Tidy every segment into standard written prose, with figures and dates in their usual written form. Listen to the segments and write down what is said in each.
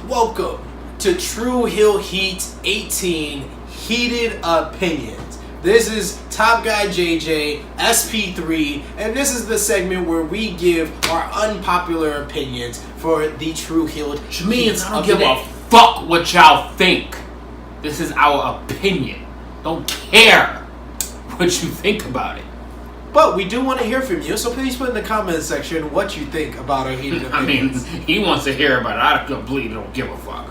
Welcome to True Hill Heat 18 Heated Opinions. This is Top Guy JJ, SP3, and this is the segment where we give our unpopular opinions for the True Hill Which means I don't give a fuck what y'all think. This is our opinion. Don't care what you think about it. But we do want to hear from you, so please put in the comment section what you think about our heated opinions. I mean, he wants to hear about it. I completely don't give a fuck.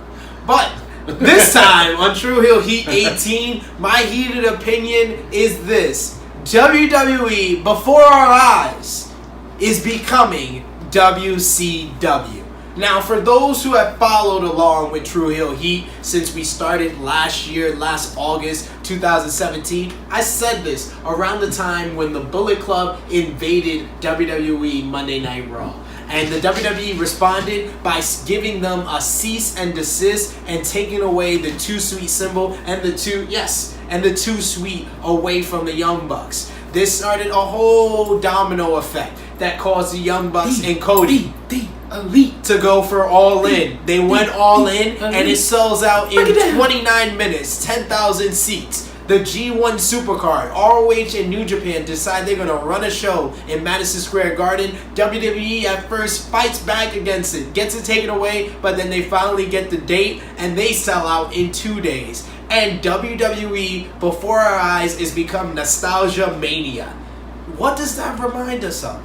But this time on True Hill Heat 18, my heated opinion is this. WWE, before our eyes, is becoming WCW. Now, for those who have followed along with True Hill Heat since we started last August 2017, I said this around the time when the Bullet Club invaded WWE Monday Night Raw. And the WWE responded by giving them a cease and desist and taking away the Too Sweet symbol and the Too Sweet away from the Young Bucks. This started a whole domino effect that caused the Young Bucks and Cody Elite to go for All In. They went All In, and it sells out in 29 minutes, 10,000 seats. The G1 Supercard, ROH and New Japan decide they're going to run a show in Madison Square Garden. WWE at first fights back against it, gets it taken away, but then they finally get the date, and they sell out in 2 days. And WWE, before our eyes, is become nostalgia mania. What does that remind us of?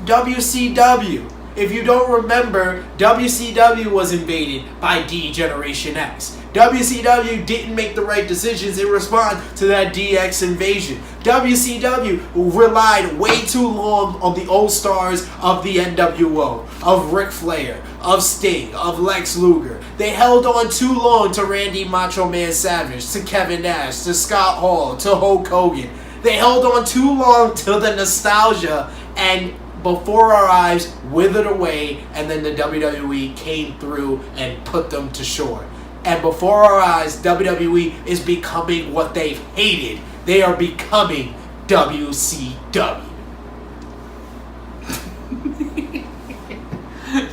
WCW. If you don't remember, WCW was invaded by D-Generation X. WCW didn't make the right decisions in response to that DX invasion. WCW relied way too long on the old stars of the NWO, of Ric Flair, of Sting, of Lex Luger. They held on too long to Randy Macho Man Savage, to Kevin Nash, to Scott Hall, to Hulk Hogan. They held on too long to the nostalgia, and before our eyes withered away, and then the WWE came through and put them to shore. And before our eyes, WWE is becoming what they've hated. They are becoming WCW.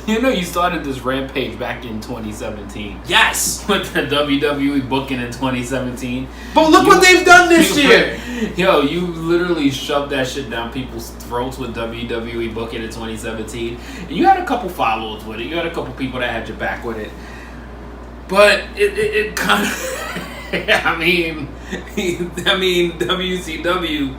You know, you started this rampage back in 2017. Yes! With the WWE booking in 2017. But look what they've done this year! Yo, you literally shoved that shit down people's throats with WWE booking in 2017. And you had a couple followers with it. You had a couple people that had your back with it. But it kind of... I mean, WCW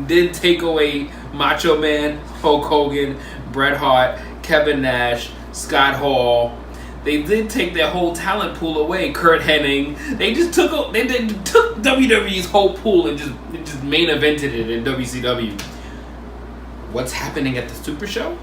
did take away Macho Man, Hulk Hogan, Bret Hart, Kevin Nash, Scott Hall. They did take their whole talent pool away. Kurt Hennig. They took WWE's whole pool and just main evented it in WCW. What's happening at the Super Show?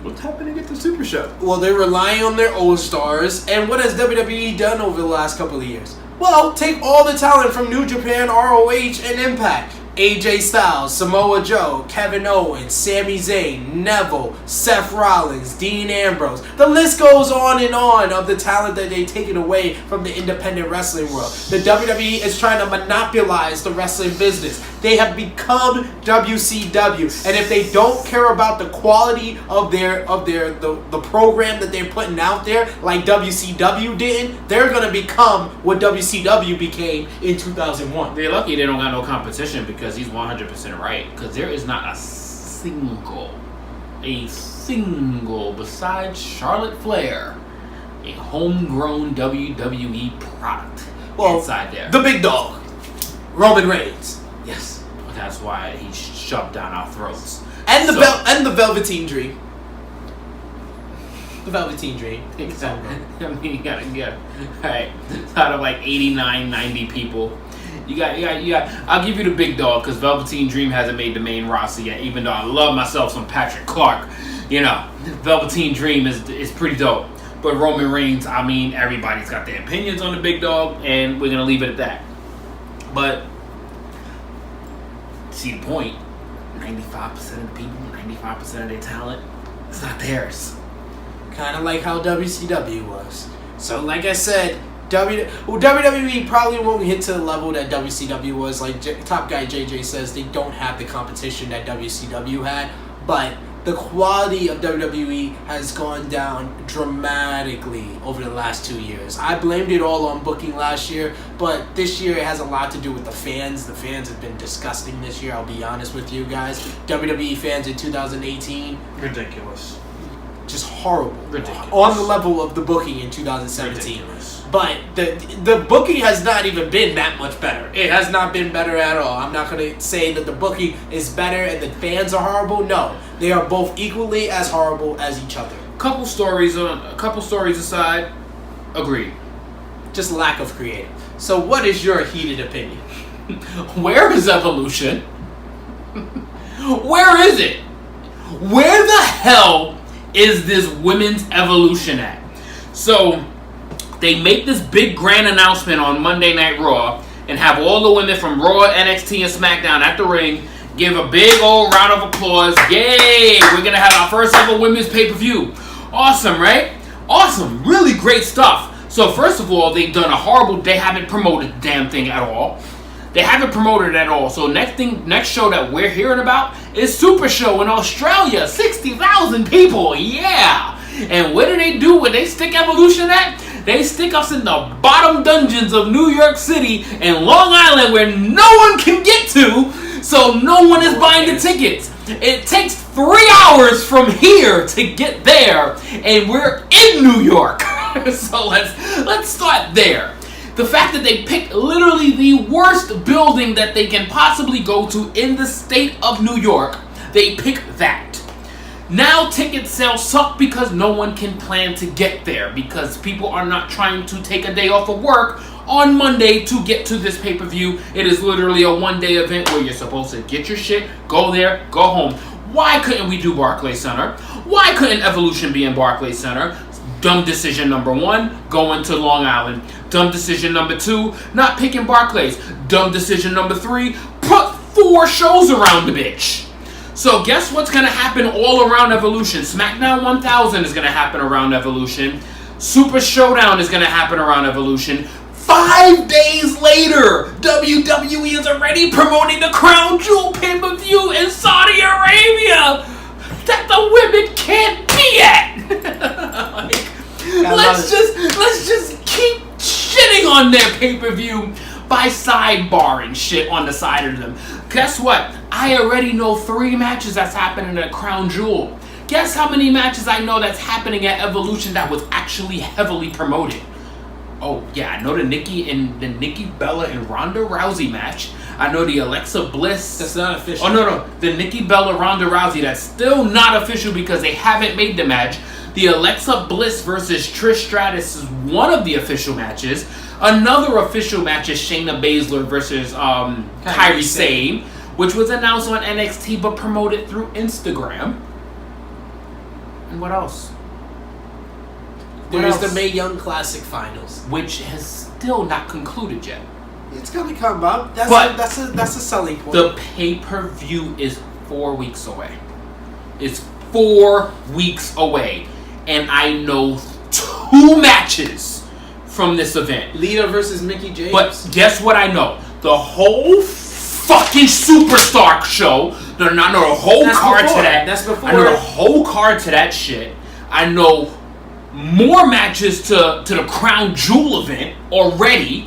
What's happening at the Super Show? Well, they're relying on their old stars. And what has WWE done over the last couple of years? Well, take all the talent from New Japan, ROH, and Impact. AJ Styles, Samoa Joe, Kevin Owens, Sami Zayn, Neville, Seth Rollins, Dean Ambrose. The list goes on and on of the talent that they've taken away from the independent wrestling world. The WWE is trying to monopolize the wrestling business. They have become WCW, and if they don't care about the quality of the program that they're putting out there, like WCW didn't, they're gonna become what WCW became in 2001. They're lucky they don't got no competition, because he's 100% right. Because there is not a single, besides Charlotte Flair, a homegrown WWE product inside there. The big dog, Roman Reigns. Yes, that's why he's shoved down our throats. And the Velveteen Dream. The Velveteen Dream. Exactly. I mean, you gotta. Alright, out of like 89, 90 people, you got. I'll give you the big dog, because Velveteen Dream hasn't made the main roster yet. Even though I love myself some Patrick Clark, you know, Velveteen Dream is pretty dope. But Roman Reigns, I mean, everybody's got their opinions on the big dog, and we're gonna leave it at that. But see the point? 95% of the people, 95% of their talent, it's not theirs. Kind of like how WCW was. So, like I said, WWE probably won't hit to the level that WCW was. Like Top Guy JJ says, they don't have the competition that WCW had. But the quality of WWE has gone down dramatically over the last 2 years. I blamed it all on booking last year, but this year it has a lot to do with the fans. The fans have been disgusting this year, I'll be honest with you guys. WWE fans in 2018, ridiculous. Just horrible. Ridiculous. On the level of the booking in 2017. Ridiculous. But the booking has not even been that much better. It has not been better at all. I'm not going to say that the booking is better and the fans are horrible. No, they are both equally as horrible as each other. A couple stories aside, agreed. Just lack of creative. So what is your heated opinion? Where is Evolution? Where is it? Where the hell is this women's Evolution at? So they make this big grand announcement on Monday Night Raw and have all the women from Raw, NXT, and SmackDown at the ring give a big old round of applause. Yay! We're going to have our first ever women's pay-per-view. Awesome, right? Awesome. Really great stuff. So first of all, they haven't promoted the damn thing at all. They haven't promoted it at all. So next show that we're hearing about is Super Show in Australia. 60,000 people. Yeah. And what do when they stick Evolution at? They stick us in the bottom dungeons of New York City and Long Island where no one can get to, so no one is buying the tickets. It takes 3 hours from here to get there, and we're in New York. So let's start there. The fact that they picked literally the worst building that they can possibly go to in the state of New York, they picked that. Now ticket sales suck because no one can plan to get there because people are not trying to take a day off of work on Monday to get to this pay-per-view. It is literally a one-day event where you're supposed to get your shit, go there, go home. Why couldn't we do Barclays Center? Why couldn't Evolution be in Barclays Center? Dumb decision number 1, going to Long Island. Dumb decision number 2, not picking Barclays. Dumb decision number 3, put 4 shows around the bitch. So guess what's going to happen all around Evolution? SmackDown 1000 is going to happen around Evolution. Super Showdown is going to happen around Evolution. 5 days later, WWE is already promoting the Crown Jewel pay-per-view in Saudi Arabia that the women can't be at. Let's just keep shitting on their pay-per-view by sidebarring shit on the side of them. Guess what? I already know 3 matches that's happening at Crown Jewel. Guess how many matches I know that's happening at Evolution that was actually heavily promoted? Oh yeah, I know the Nikki Bella and Ronda Rousey match. I know the Alexa Bliss. That's not official. Oh no, the Nikki Bella Ronda Rousey. That's still not official because they haven't made the match. The Alexa Bliss versus Trish Stratus is one of the official matches. Another official match is Shayna Baszler versus Kairi Sane, which was announced on NXT but promoted through Instagram. And what else? There's the Mae Young Classic Finals, which has still not concluded yet. It's gonna come up. That's a selling point. The pay-per-view is 4 weeks away. It's 4 weeks away, and I know 2 matches from this event. Lita versus Mickie James. But guess what I know? The whole fucking Superstar show. I know the whole card to that. That's before. I know the whole card to that shit. I know more matches to the Crown Jewel event already.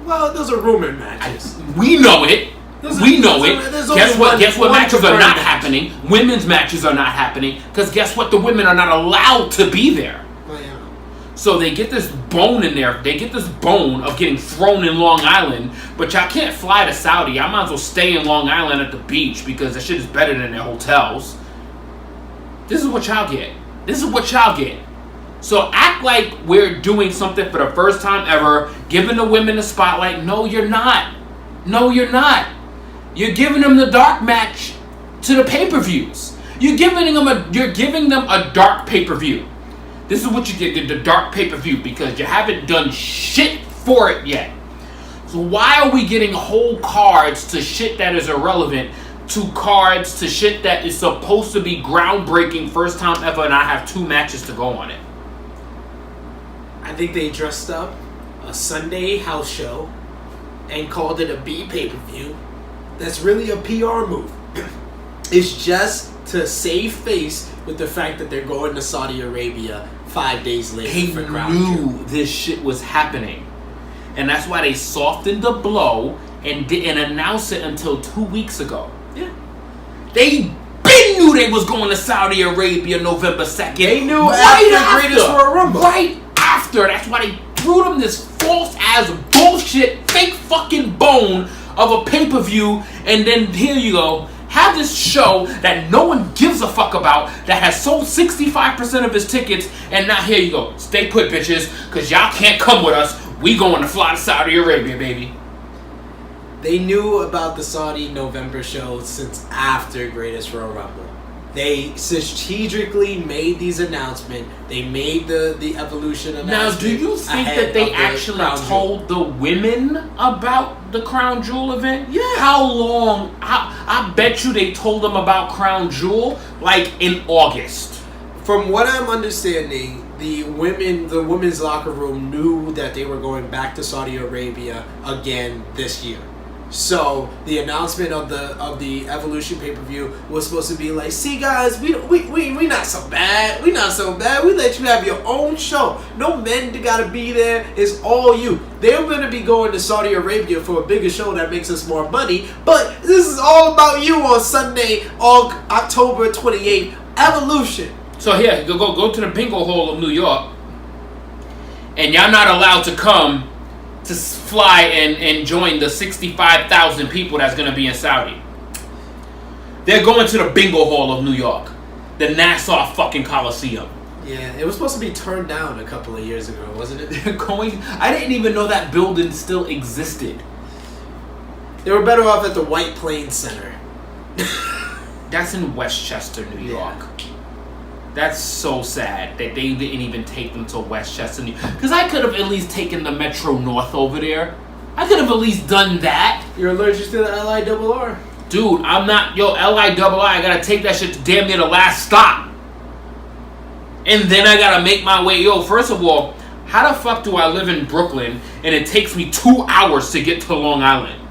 Well, those are rumored matches. We know it. We know it. Guess what? Guess what matches are not happening? Women's matches are not happening because guess what? The women are not allowed to be there. Oh, yeah. So they get this bone in there. They get this bone of getting thrown in Long Island, but y'all can't fly to Saudi. I might as well stay in Long Island at the beach because that shit is better than their hotels. This is what y'all get. This is what y'all get. So act like we're doing something for the first time ever, giving the women the spotlight. No, you're not. No, you're not. You're giving them the dark match to the pay-per-views. You're giving them a dark pay-per-view. This is what you get, the dark pay-per-view, because you haven't done shit for it yet. So why are we getting whole cards to shit that is irrelevant, to cards to shit that is supposed to be groundbreaking, first time ever, and I have 2 matches to go on it? I think they dressed up a Sunday house show and called it a B pay-per-view. That's really a PR move. It's just to save face with the fact that they're going to Saudi Arabia 5 days later They for Crown knew Jewel. this shit was happening. And that's why they softened the blow and didn't announce it until 2 weeks ago. Yeah. They knew they was going to Saudi Arabia November 2nd. They knew right after Greatest Royal Rumble. Right after. That's why they threw them this false ass bullshit, fake fucking bone of a pay-per-view. And then here you go. Have this show that no one gives a fuck about that has sold 65% of his tickets. And now here you go. Stay put, bitches. Because y'all can't come with us. We going to fly to Saudi Arabia, baby. They knew about the Saudi November show since after Greatest Royal Rumble. They strategically made these announcements. They made the Evolution announcement. Now, do you think that they actually told the women about the Crown Jewel event? Yeah. How long? I bet you they told them about Crown Jewel like in August. From what I'm understanding, the women's locker room knew that they were going back to Saudi Arabia again this year. So the announcement of the Evolution pay-per-view was supposed to be like, see guys, we not so bad. We not so bad. We let you have your own show. No men gotta be there. It's all you. They're gonna be going to Saudi Arabia for a bigger show that makes us more money. But this is all about you on Sunday, October 28th. Evolution. So here, go to the bingo hall of New York, and y'all not allowed to come to fly and join the 65,000 people that's going to be in Saudi. They're going to the bingo hall of New York, the Nassau fucking Coliseum. Yeah, it was supposed to be turned down a couple of years ago, wasn't it? They're going. I didn't even know that building still existed. They were better off at the White Plains Center. That's in Westchester, New York. That's so sad that they didn't even take them to Westchester. Because I could have at least taken the Metro North over there. I could have at least done that. You're allergic to the LIRR. Dude, I'm not. Yo, LIRR, I gotta take that shit to damn near the last stop. And then I gotta make my way. Yo, first of all, how the fuck do I live in Brooklyn and it takes me 2 hours to get to Long Island?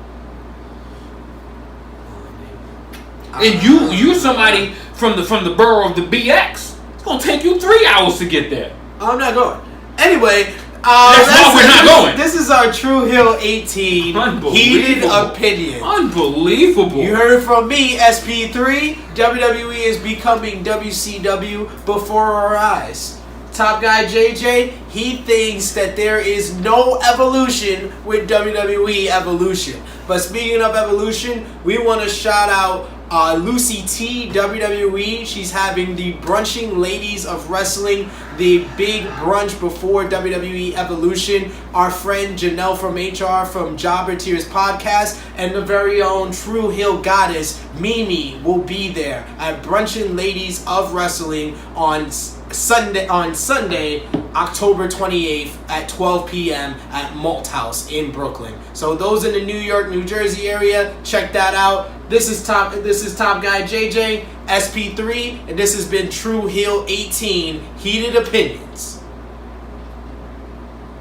And you somebody from the borough of the BX. It's gonna take you 3 hours to get there. I'm not going. Anyway, that's why we're not going. This is our True Hill 18 heated opinion. Unbelievable. You heard it from me, SP3. WWE is becoming WCW before our eyes. Top guy JJ, he thinks that there is no evolution with WWE Evolution. But speaking of evolution, we want to shout out Lucy T, WWE. She's having the Brunching Ladies of Wrestling, the big brunch before WWE Evolution. Our friend Janelle from HR from Jobber Tears Podcast and the very own True Hill Goddess Mimi will be there at Brunching Ladies of Wrestling on Sunday, October 28th at 12 p.m. at Malt House in Brooklyn. So those in the New York, New Jersey area, check that out. This is top guy JJ, SP3, and this has been True Hill 18 Heated Opinions.